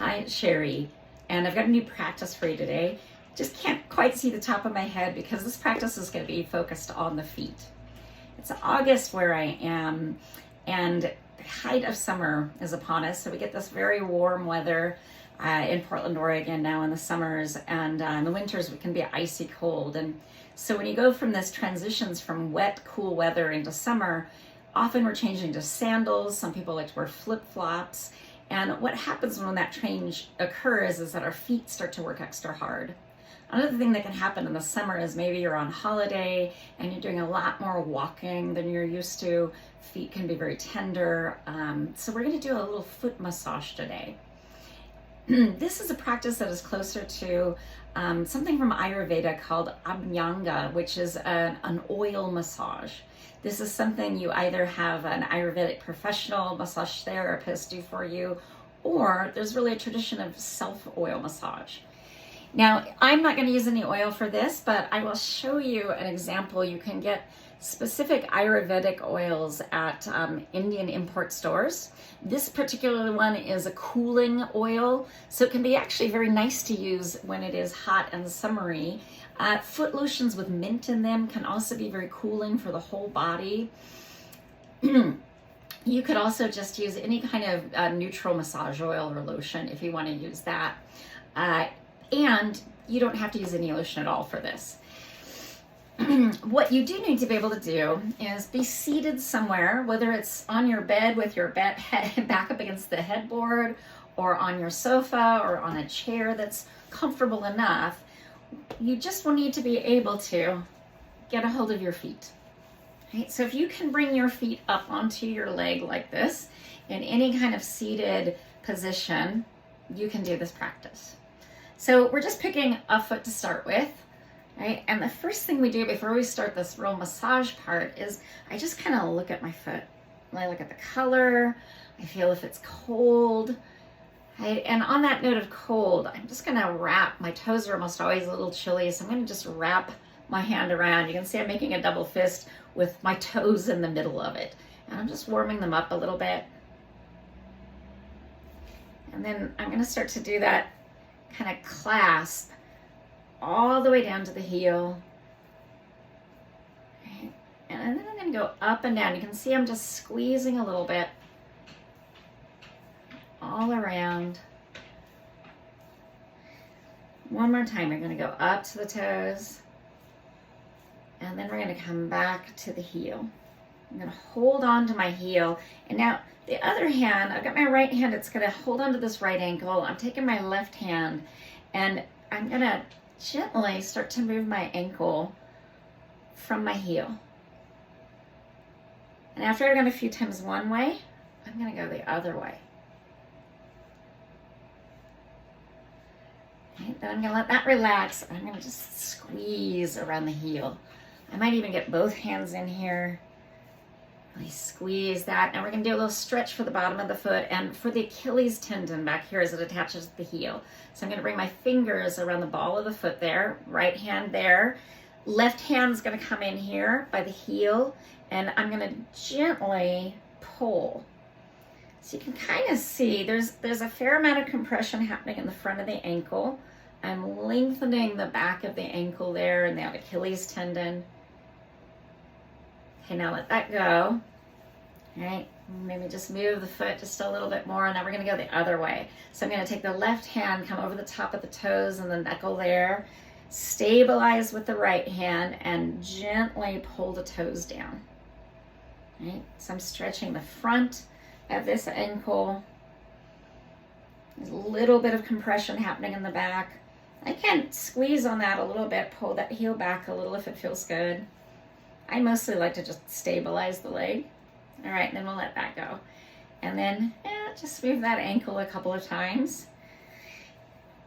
Hi, it's Sherry, and I've got a new practice for you today. Just can't quite see the top of my head because this practice is going to be focused on the feet. It's August where I am, and the height of summer is upon us, so we get this very warm weather in Portland, Oregon now in the summers, and in the winters it can be icy cold. And so when you go from this transitions from wet, cool weather into summer, often we're changing to sandals. Some people like to wear flip-flops. And what happens when that change occurs is that our feet start to work extra hard. Another thing that can happen in the summer is maybe you're on holiday and you're doing a lot more walking than you're used to. Feet can be very tender. So we're going to do a little foot massage today. This is a practice that is closer to something from Ayurveda called Abhyanga, which is an oil massage. This is something you either have an Ayurvedic professional massage therapist do for you, or there's really a tradition of self-oil massage. Now, I'm not going to use any oil for this, but I will show you an example. You can get specific Ayurvedic oils at Indian import stores. This particular one is a cooling oil, so it can be actually very nice to use when it is hot and summery. Foot lotions with mint in them can also be very cooling for the whole body. You could also just use any kind of neutral massage oil or lotion if you want to use that. And you don't have to use any lotion at all for this. What you do need to be able to do is be seated somewhere, whether it's on your bed with your head back up against the headboard, or on your sofa, or on a chair that's comfortable enough. You just will need to be able to get a hold of your feet. Right? So if you can bring your feet up onto your leg like this, in any kind of seated position, you can do this practice. So we're just picking a foot to start with. Right? And the first thing we do before we start this real massage part is I just kind of look at my foot. I look at the color. I feel if it's cold. Right? And on that note of cold, I'm just going to wrap. My toes are almost always a little chilly, so I'm going to just wrap my hand around. You can see I'm making a double fist with my toes in the middle of it. And I'm just warming them up a little bit. And then I'm going to start to do that kind of clasp all the way down to the heel. Right. And then I'm going to go up and down. You can see I'm just squeezing a little bit all around. One more time, we're going to go up to the toes, and then we're going to come back to the heel. I'm going to hold on to my heel, and now the other hand, I've got my right hand, it's going to hold on to this right ankle. I'm taking my left hand, and I'm going to gently start to move my ankle from my heel. And after I've gone a few times one way, I'm going to go the other way. Okay, then I'm going to let that relax, and I'm going to just squeeze around the heel. I might even get both hands in here. Really squeeze that. And we're going to do a little stretch for the bottom of the foot and for the Achilles tendon back here as it attaches to the heel. So I'm going to bring my fingers around the ball of the foot there, right hand there. Left hand's going to come in here by the heel, and I'm going to gently pull. So you can kind of see there's a fair amount of compression happening in the front of the ankle. I'm lengthening the back of the ankle there and that Achilles tendon. Okay, now let that go. All right, maybe just move the foot just a little bit more, and now we're going to go the other way. So I'm going to take the left hand, come over the top of the toes and the knuckle there, stabilize with the right hand, and gently pull the toes down. All right, so I'm stretching the front of this ankle. There's a little bit of compression happening in the back. I can squeeze on that a little bit, pull that heel back a little if it feels good. I mostly like to just stabilize the leg. All right, then we'll let that go. And then just move that ankle a couple of times.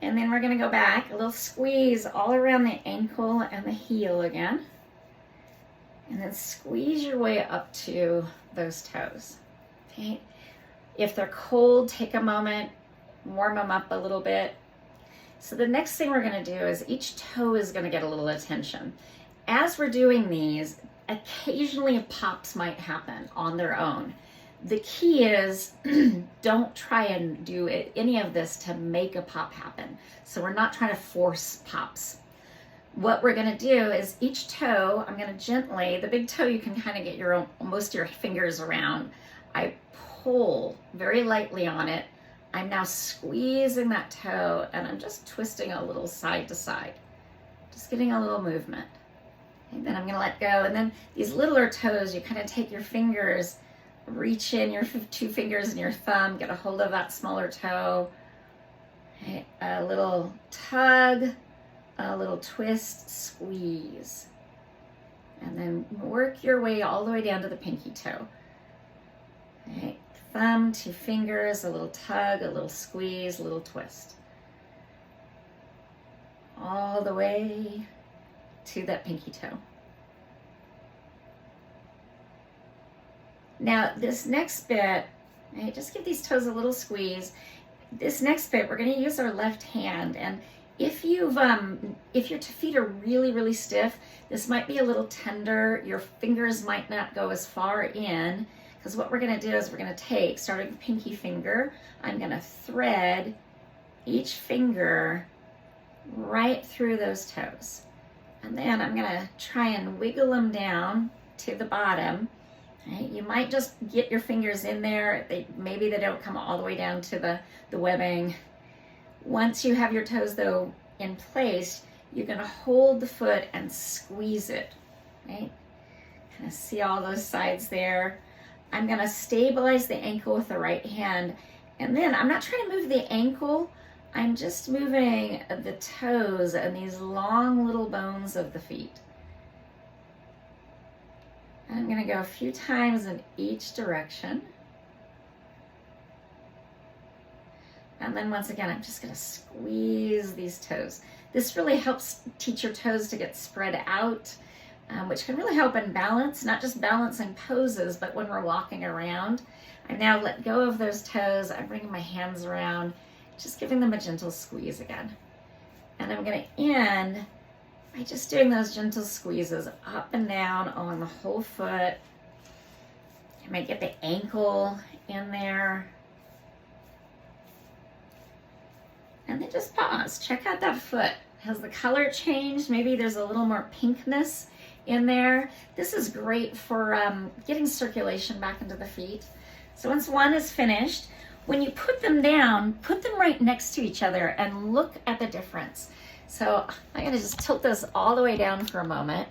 And then we're going to go back, a little squeeze all around the ankle and the heel again. And then squeeze your way up to those toes. Okay? If they're cold, take a moment, warm them up a little bit. So the next thing we're going to do is each toe is going to get a little attention. As we're doing these, occasionally pops might happen on their own. The key is don't try and do any of this to make a pop happen. So we're not trying to force pops. What we're going to do is each toe, I'm going to gently, the big toe you can kind of get most of your fingers around. I pull very lightly on it. I'm now squeezing that toe and I'm just twisting a little side to side. Just getting a little movement. And then I'm going to let go. And then these littler toes, you kind of take your fingers, reach in your 2 fingers and your thumb, get a hold of that smaller toe. Okay, a little tug, a little twist, squeeze. And then work your way all the way down to the pinky toe. Okay, thumb, 2 fingers, a little tug, a little squeeze, a little twist. All the way to that pinky toe. Now this next bit, right, just give these toes a little squeeze. This next bit, we're going to use our left hand, and if your feet are really, really stiff, this might be a little tender. Your fingers might not go as far in, because what we're going to do is we're going to take, starting with the pinky finger, I'm going to thread each finger right through those toes. And then I'm going to try and wiggle them down to the bottom. Right? You might just get your fingers in there. Maybe they don't come all the way down to the webbing. Once you have your toes, though, in place, you're going to hold the foot and squeeze it. Right? Kind of see all those sides there. I'm going to stabilize the ankle with the right hand. And then I'm not trying to move the ankle. I'm just moving the toes and these long little bones of the feet. I'm going to go a few times in each direction. And then once again, I'm just going to squeeze these toes. This really helps teach your toes to get spread out, which can really help in balance, not just balancing poses, but when we're walking around. I now let go of those toes. I'm bringing my hands around, just giving them a gentle squeeze again. And I'm going to end by just doing those gentle squeezes up and down along the whole foot. I might get the ankle in there. And then just pause. Check out that foot. Has the color changed? Maybe there's a little more pinkness in there. This is great for getting circulation back into the feet. So once one is finished, when you put them down, put them right next to each other and look at the difference. So I'm going to just tilt this all the way down for a moment.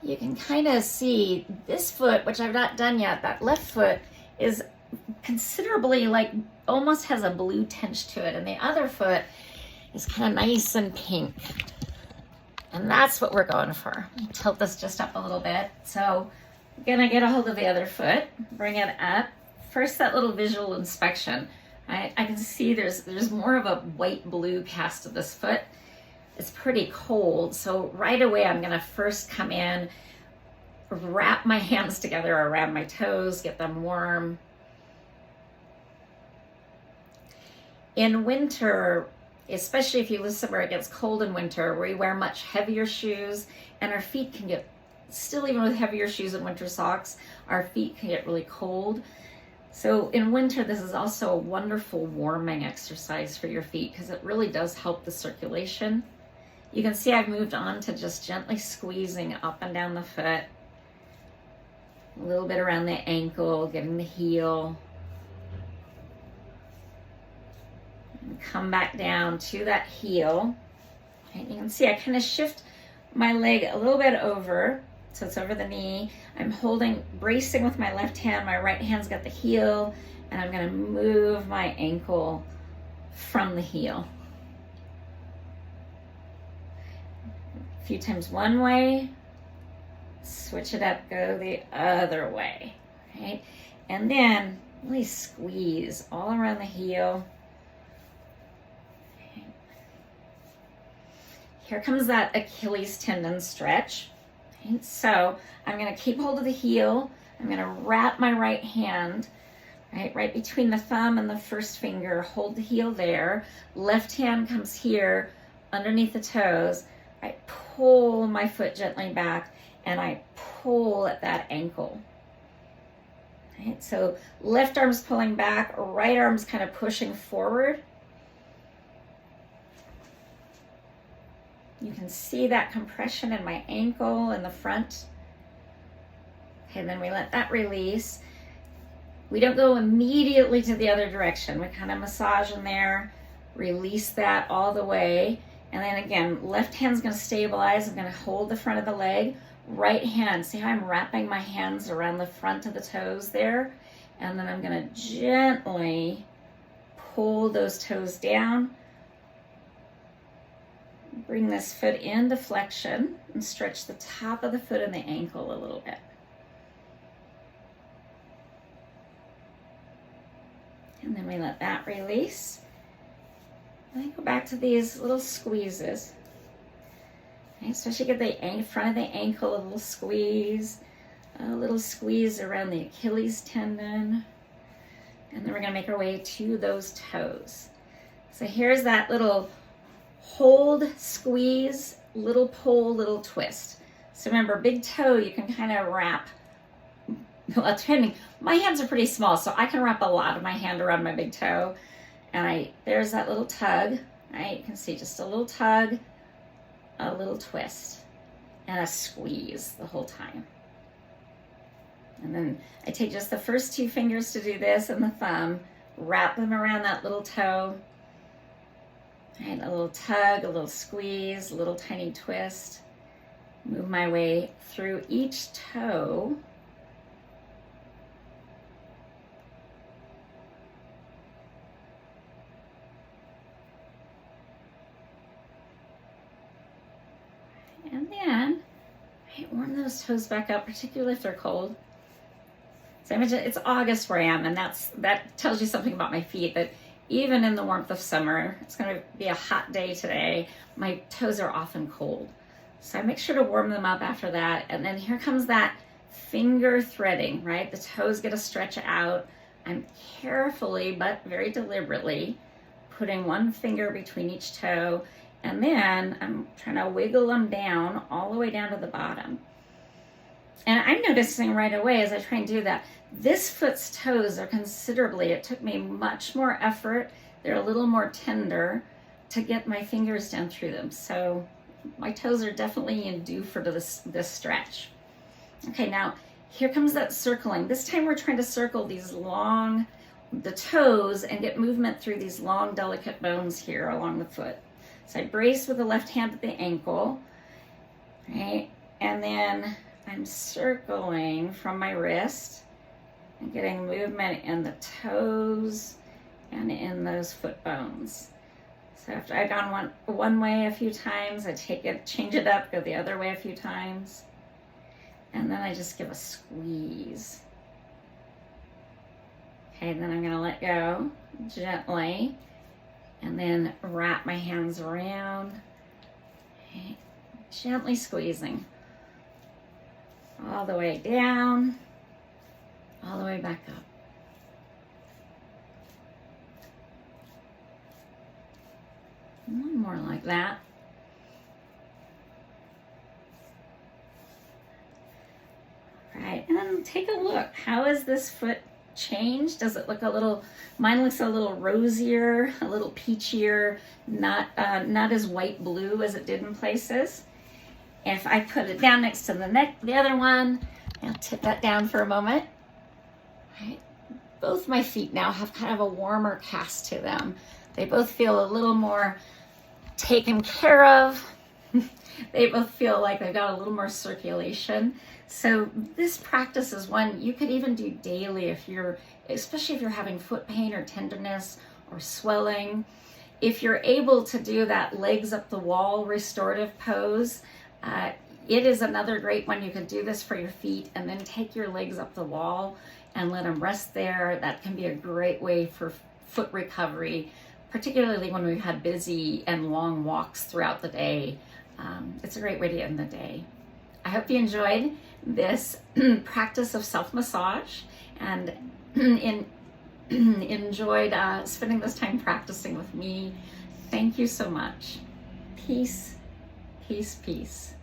You can kind of see this foot, which I've not done yet, that left foot is considerably almost has a blue tinge to it. And the other foot is kind of nice and pink. And that's what we're going for. Tilt this just up a little bit. So I'm going to get a hold of the other foot, bring it up. First, that little visual inspection. I can see there's more of a white-blue cast of this foot. It's pretty cold, so right away I'm going to first come in, wrap my hands together around my toes, get them warm. In winter, especially if you live somewhere it gets cold in winter, where we wear much heavier shoes, and our feet can get, still even with heavier shoes and winter socks, our feet can get really cold. So in winter, this is also a wonderful warming exercise for your feet because it really does help the circulation. You can see I've moved on to just gently squeezing up and down the foot. A little bit around the ankle, getting the heel. And come back down to that heel. And you can see I kind of shift my leg a little bit over. So it's over the knee. I'm bracing with my left hand. My right hand's got the heel, and I'm going to move my ankle from the heel. A few times one way, switch it up, go the other way, right? And then really squeeze all around the heel. Okay. Here comes that Achilles tendon stretch. Okay, so I'm going to keep hold of the heel. I'm going to wrap my right hand right between the thumb and the first finger. Hold the heel there. Left hand comes here underneath the toes. I pull my foot gently back and I pull at that ankle. Right? So left arm's pulling back, right arm's kind of pushing forward. You can see that compression in my ankle in the front. Okay, then we let that release. We don't go immediately to the other direction. We kind of massage in there, release that all the way. And then again, left hand's gonna stabilize. I'm gonna hold the front of the leg. Right hand, see how I'm wrapping my hands around the front of the toes there? And then I'm gonna gently pull those toes down. Bring this foot into flexion and stretch the top of the foot and the ankle a little bit. And then we let that release. And then go back to these little squeezes. Okay, especially get the front of the ankle, a little squeeze around the Achilles tendon. And then we're gonna make our way to those toes. So here's that little hold, squeeze, little pull, little twist. So remember, big toe, you can kind of wrap. Well, depending, my hands are pretty small, so I can wrap a lot of my hand around my big toe. And there's that little tug, right? You can see just a little tug, a little twist, and a squeeze the whole time. And then I take just the first two fingers to do this and the thumb, wrap them around that little toe. Right, a little tug, a little squeeze, a little tiny twist. Move my way through each toe. And then, right, warm those toes back up, particularly if they're cold. So I mentioned it's August where I am, and that tells you something about my feet, that even in the warmth of summer, it's going to be a hot day today, my toes are often cold. So I make sure to warm them up after that. And then here comes that finger threading, right? The toes get to stretch out. I'm carefully, but very deliberately, putting one finger between each toe. And then I'm trying to wiggle them down all the way down to the bottom. And I'm noticing right away as I try and do that, this foot's toes are considerably, it took me much more effort. They're a little more tender to get my fingers down through them. So my toes are definitely in due for this stretch. Okay, now here comes that circling. This time we're trying to circle these the toes and get movement through these long, delicate bones here along the foot. So I brace with the left hand at the ankle, right? And then I'm circling from my wrist and getting movement in the toes and in those foot bones. So after I've gone one way a few times, I change it up, go the other way a few times. And then I just give a squeeze. Okay, then I'm gonna let go gently and then wrap my hands around, okay, gently squeezing all the way down, all the way back up. One more like that. All right, and then take a look. How is this foot changed? Does it look mine looks a little rosier, a little peachier, not as white blue as it did in places. If I put it down next to the other one, I'll tip that down for a moment. Right. Both my feet now have kind of a warmer cast to them. They both feel a little more taken care of. They both feel like they've got a little more circulation. So this practice is one you could even do daily especially if you're having foot pain or tenderness or swelling. If you're able to do that legs up the wall restorative pose, it is another great one. You could do this for your feet and then take your legs up the wall and let them rest there. That can be a great way for foot recovery, particularly when we've had busy and long walks throughout the day. It's a great way to end the day. I hope you enjoyed this practice of self-massage and enjoyed spending this time practicing with me. Thank you so much. Peace, peace, peace.